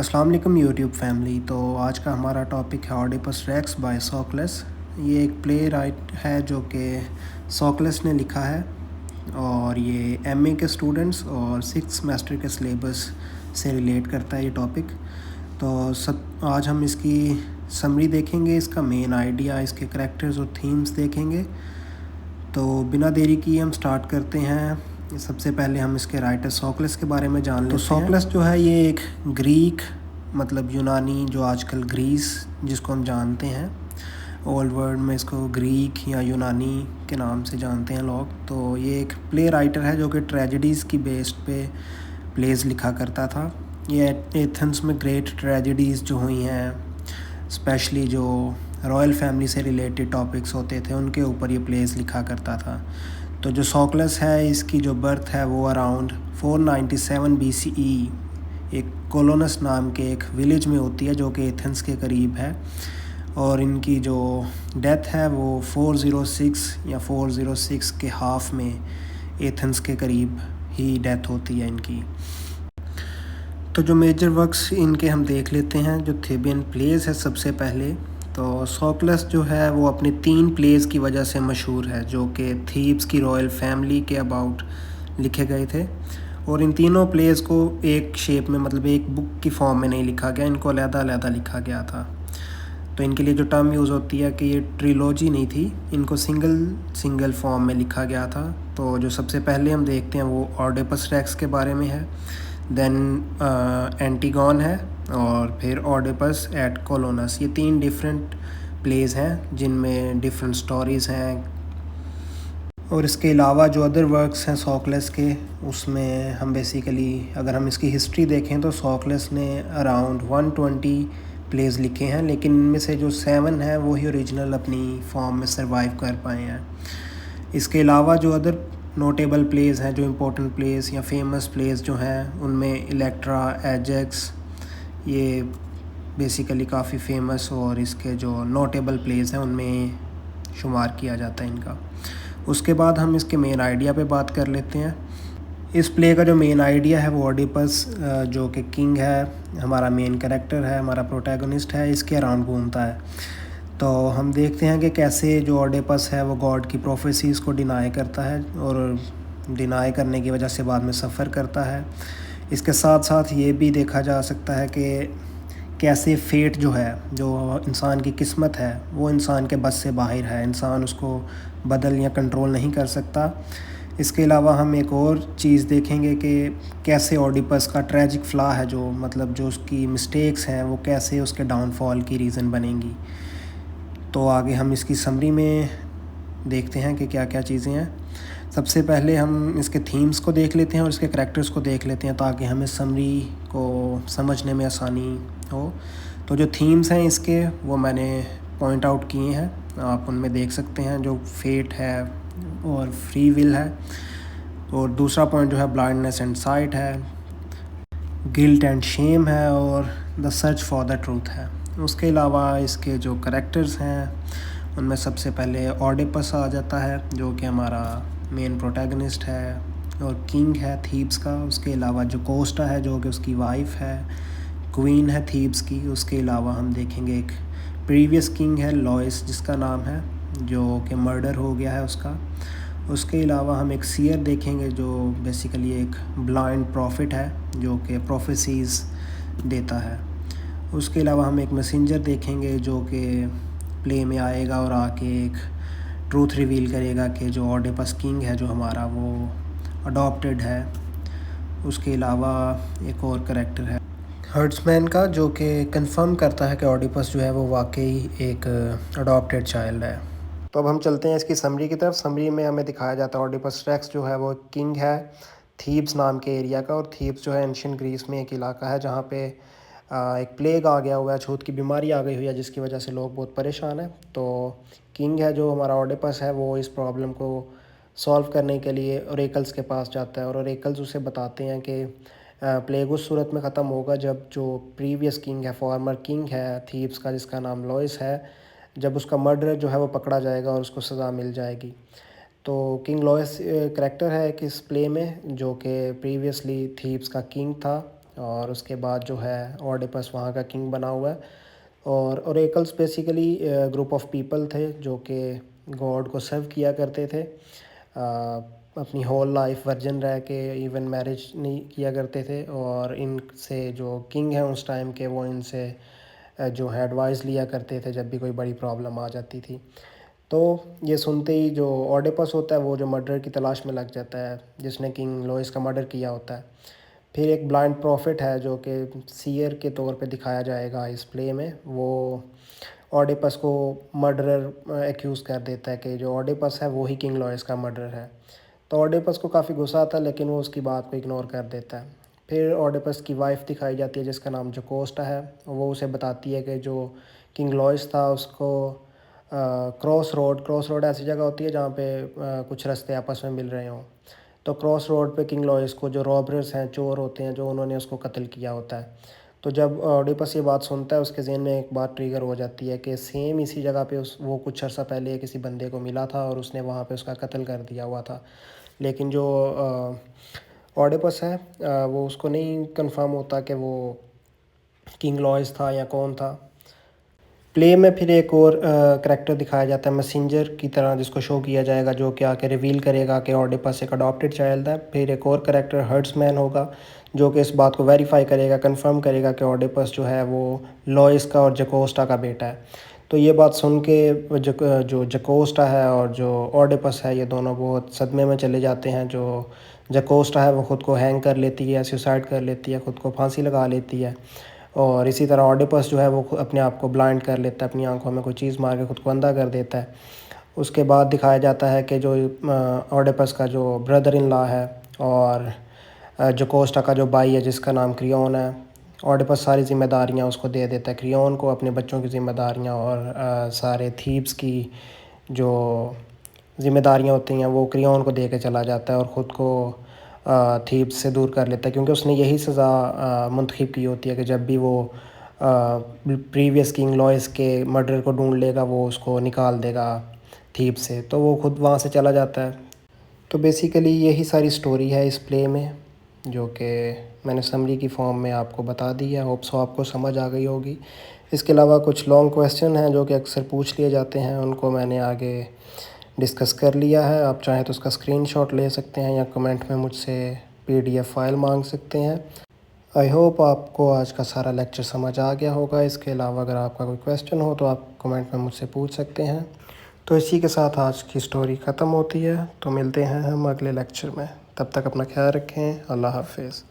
अस्सलाम वालेकुम YouTube family. तो आज का हमारा टॉपिक है ऑडिपस रेक्स बाय सोक्लेस। ये एक प्ले राइट है जो कि सोक्लेस ने लिखा है और ये एमए के स्टूडेंट्स और सिक्स सेमेस्टर के सिलेबस से रिलेट करता है ये टॉपिक। तो सब आज हम इसकी समरी देखेंगे, इसका मेन आइडिया, इसके करैक्टर्स और थीम्स देखेंगे। तो बिना देरी किए हम स्टार्ट करते हैं। सबसे पहले हम इसके राइटर सोक्लेस के बारे में जान लेते हैं। सोक्लेस जो है ये एक ग्रीक मतलब यूनानी, जो आजकल ग्रीस जिसको हम जानते हैं, ओल्ड वर्ल्ड में इसको ग्रीक या यूनानी के नाम से जानते हैं लोग। तो ये एक प्ले राइटर है जो कि ट्रेजेडीज़ की बेस्ड पे प्लेस लिखा करता था। ये एथेंस में ग्रेट ट्रेजेडीज़ जो हुई हैं, स्पेशली जो रॉयल फैमिली से रिलेटेड टॉपिक्स होते थे, उनके ऊपर ये प्लेस लिखा करता था। तो जो सोक्लेस है, इसकी जो बर्थ है वो अराउंड 497 BCE एक कोलोनस नाम के एक विलेज में होती है जो कि एथेंस के करीब है। और इनकी जो डेथ है वो 406 या 406 के हाफ में एथेंस के करीब ही डेथ होती है इनकी। तो जो मेजर वर्क्स इनके हम देख लेते हैं। जो थेबियन प्लेस है सबसे पहले, तो सोक्लेस जो है वो अपनी 3 प्लेस की वजह से मशहूर है जो कि थीब्स की रॉयल फैमिली के अबाउट लिखे गए थे। और इन तीनों प्लेस को एक शेप में, मतलब एक बुक की फॉर्म में नहीं लिखा गया, इनको अलग-अलग लिखा गया था। तो इनके लिए जो टर्म यूज़ होती है कि ये ट्रिलॉजी नहीं थी, इनको सिंगल फॉर्म में लिखा गया था। तो जो सबसे पहले हम देखते हैं वो ऑडिपस रेक्स के बारे में है, देन एंटीगॉन है, और फिर ऑडिपस एट कोलोनस। ये 3 डिफरेंट प्लेस हैं जिनमें डिफरेंट स्टोरीज़ हैं। और इसके अलावा जो अदर वर्क्स हैं सोक्लेस के, उसमें हम बेसिकली अगर हम इसकी हिस्ट्री देखें तो सोक्लेस ने अराउंड 120 प्लेस लिखे हैं, लेकिन इनमें से जो 7 हैं वो ही ओरिजिनल अपनी फॉर्म में सरवाइव कर पाए हैं। इसके अलावा जो अदर नोटेबल प्लेस हैं, जो इम्पोर्टेंट प्लेस या फेमस प्लेस जो हैं, उनमें इलेक्ट्रा, एजेक्स, ये बेसिकली काफ़ी फेमस और इसके जो नोटेबल प्लेस हैं उनमें शुमार किया जाता है इनका। उसके बाद हम इसके मेन आइडिया पे बात कर लेते हैं। इस प्ले का जो मेन आइडिया है वो ऑडिपस जो कि किंग है, हमारा मेन कैरेक्टर है, हमारा प्रोटैगनिस्ट है, इसके अराउंड घूमता है। तो हम देखते हैं कि कैसे जो ऑडिपस है वो गॉड की प्रोफेसीज़ को डिनाई करता है और डिनाई करने की वजह से बाद में सफ़र करता है। इसके साथ साथ ये भी देखा जा सकता है कि कैसे फेट जो है, जो इंसान की किस्मत है, वो इंसान के बस से बाहर है, इंसान उसको बदल या कंट्रोल नहीं कर सकता। इसके अलावा हम एक और चीज़ देखेंगे कि कैसे ऑडिपस का ट्रैजिक फ्लॉ है, जो मतलब जो उसकी मिस्टेक्स हैं वो कैसे उसके डाउनफॉल की रीज़न बनेंगी। तो आगे हम इसकी समरी में देखते हैं कि क्या क्या चीज़ें हैं। सबसे पहले हम इसके थीम्स को देख लेते हैं और इसके करैक्टर्स को देख लेते हैं ताकि हमें समरी को समझने में आसानी हो। तो जो थीम्स हैं इसके, वो मैंने पॉइंट आउट किए हैं, आप उनमें देख सकते हैं। जो फेट है और फ्री विल है, और दूसरा पॉइंट जो है ब्लाइंडनेस एंड साइट है, गिल्ट एंड शेम है, और the search for the truth है। उसके अलावा इसके जो करैक्टर्स हैं उनमें सबसे पहले ऑडिपस आ जाता है जो कि हमारा मेन प्रोटैगनिस्ट है और किंग है थीब्स का। उसके अलावा जो कोस्टा है जो कि उसकी वाइफ है, क्वीन है थीब्स की। उसके अलावा हम देखेंगे एक प्रीवियस किंग है लॉइस, जिसका नाम है, जो कि मर्डर हो गया है उसका। उसके अलावा हम एक सीयर देखेंगे जो बेसिकली एक ब्लाइंड प्रॉफिट है जो कि प्रोफेसीज़ देता है। उसके अलावा हम एक मैसेंजर देखेंगे जो कि प्ले में आएगा और आके एक ट्रूथ रिवील करेगा कि जो ऑडिपस किंग है जो हमारा, वो अडॉप्टेड है। उसके अलावा एक और करैक्टर है हर्ट्समैन का, जो कि कंफर्म करता है कि ऑडिपस जो है वो वाकई एक अडॉप्टेड चाइल्ड है। तो अब हम चलते हैं इसकी समरी की तरफ। समरी में हमें दिखाया जाता है ऑडिपस रेक्स जो है वो किंग है थीब्स नाम के एरिया का। और थीब्स जो है एंशियंट ग्रीस में एक इलाका है जहाँ पे एक प्लेग आ गया हुआ है, छूत की बीमारी आ गई हुई है, जिसकी वजह से लोग बहुत परेशान हैं। तो किंग है जो हमारा ऑडिपस है वो इस प्रॉब्लम को सॉल्व करने के लिए ओरेकल्स के पास जाता है, और ओरेकल्स उसे बताते हैं कि प्लेग उस सूरत में ख़त्म होगा जब जो प्रीवियस किंग है, फॉर्मर किंग है थीब्स का, जिसका नाम लॉइस है, जब उसका मर्डर जो है वो पकड़ा जाएगा और उसको सज़ा मिल जाएगी। तो किंग लॉइस करैक्टर है कि इस प्ले में, जो कि प्रीवियसली थीब्स का किंग था और उसके बाद जो है ओडिपस वहाँ का किंग बना हुआ है। और oracles basically group of people थे जो कि गॉड को सर्व किया करते थे। अपनी होल लाइफ वर्जिन रह के इवन मैरिज नहीं किया करते थे, और इनसे जो किंग हैं उस टाइम के वो इनसे जो है एडवाइस लिया करते थे जब भी कोई बड़ी प्रॉब्लम आ जाती थी। तो ये सुनते ही जो ओडिपस होता है वो जो मर्डर की तलाश में लग जाता है जिसने किंग लोइस का मर्डर किया होता है। फिर एक ब्लाइंड प्रॉफिट है जो कि सीयर के तौर पे दिखाया जाएगा इस प्ले में, वो ओडिपस को मर्डरर एक्यूज़ कर देता है कि जो ओडिपस है वो ही किंग लोइस का मर्डर है। तो ओडिपस को काफ़ी गुस्सा आता है लेकिन वो उसकी बात को इग्नोर कर देता है। फिर ओडिपस की वाइफ दिखाई जाती है जिसका नाम जोकोस्टा है। वो उसे बताती है कि जो किंग लोइस था उसको क्रॉस रोड ऐसी जगह होती है जहाँ पे कुछ रास्ते आपस में मिल रहे हों। तो क्रॉस रोड पे किंग लोइस को जो रॉबर्स हैं, चोर होते हैं, जो उन्होंने उसको कत्ल किया होता है। तो जब ओडिपस ये बात सुनता है उसके ज़हन में एक बात ट्रिगर हो जाती है कि सेम इसी जगह पे उस वो कुछ अर्सा पहले किसी बंदे को मिला था और उसने वहाँ पे उसका कत्ल कर दिया हुआ था। लेकिन जो ओडिपस है वो उसको नहीं कंफर्म होता कि वो किंग लॉयस था या कौन था। प्ले में फिर एक और करैक्टर दिखाया जाता है मैसेंजर की तरह जिसको शो किया जाएगा, जो कि आके रिवील करेगा कि ओडिपस एक अडॉप्टेड चाइल्ड है। फिर एक और करैक्टर हर्ट्समैन होगा जो कि इस बात को वेरीफाई करेगा, कंफर्म करेगा कि ओडिपस जो है वो लॉयस का और जकोस्टा का बेटा है। तो ये बात सुन के जो जकोस्टा है और जो ओडिपस है ये दोनों बहुत सदमे में चले जाते हैं। जो जकोस्टा है वो ख़ुद को हैंग कर लेती है, सुसाइड कर लेती है, ख़ुद को फांसी लगा लेती है। और इसी तरह ओडिपस जो है वो अपने आप को ब्लाइंड कर लेता है, अपनी आंखों में कोई चीज़ मार के ख़ुद को अंधा कर देता है। उसके बाद दिखाया जाता है कि जो ओडिपस का जो ब्रदर इन लॉ है और जोकोस्टा का जो भाई है जिसका नाम क्रियोन है, ओडिपस सारी ज़िम्मेदारियाँ उसको दे देता है, क्रियोन को, अपने बच्चों की ज़िम्मेदारियाँ और सारे थीव्स की जो ज़िम्मेदारियाँ होती हैं वो क्रियोन को दे के चला जाता है और ख़ुद को थीव्स से दूर कर लेता है, क्योंकि उसने यही सज़ा मुंतखब की होती है कि जब भी वो प्रीवियस किंग लॉयस के मर्डर को ढूंढ लेगा वो उसको निकाल देगा थीव्स से। तो वो खुद वहाँ से चला जाता है। तो बेसिकली यही सारी स्टोरी है इस प्ले में, जो कि मैंने समरी की फॉर्म में आपको बता दी है। होप सो आपको समझ आ गई होगी। इसके अलावा कुछ लॉन्ग क्वेश्चन हैं जो कि अक्सर पूछ लिए जाते हैं, उनको मैंने आगे डिस्कस कर लिया है। आप चाहें तो उसका स्क्रीनशॉट ले सकते हैं या कमेंट में मुझसे PDF फाइल मांग सकते हैं। आई होप आपको आज का सारा लेक्चर समझ आ गया होगा। इसके अलावा अगर आपका कोई क्वेश्चन हो तो आप कमेंट में मुझसे पूछ सकते हैं। तो इसी के साथ आज की स्टोरी ख़त्म होती है। तो मिलते हैं हम अगले लेक्चर में। तब तक अपना ख्याल रखें। अल्लाह हाफिज़।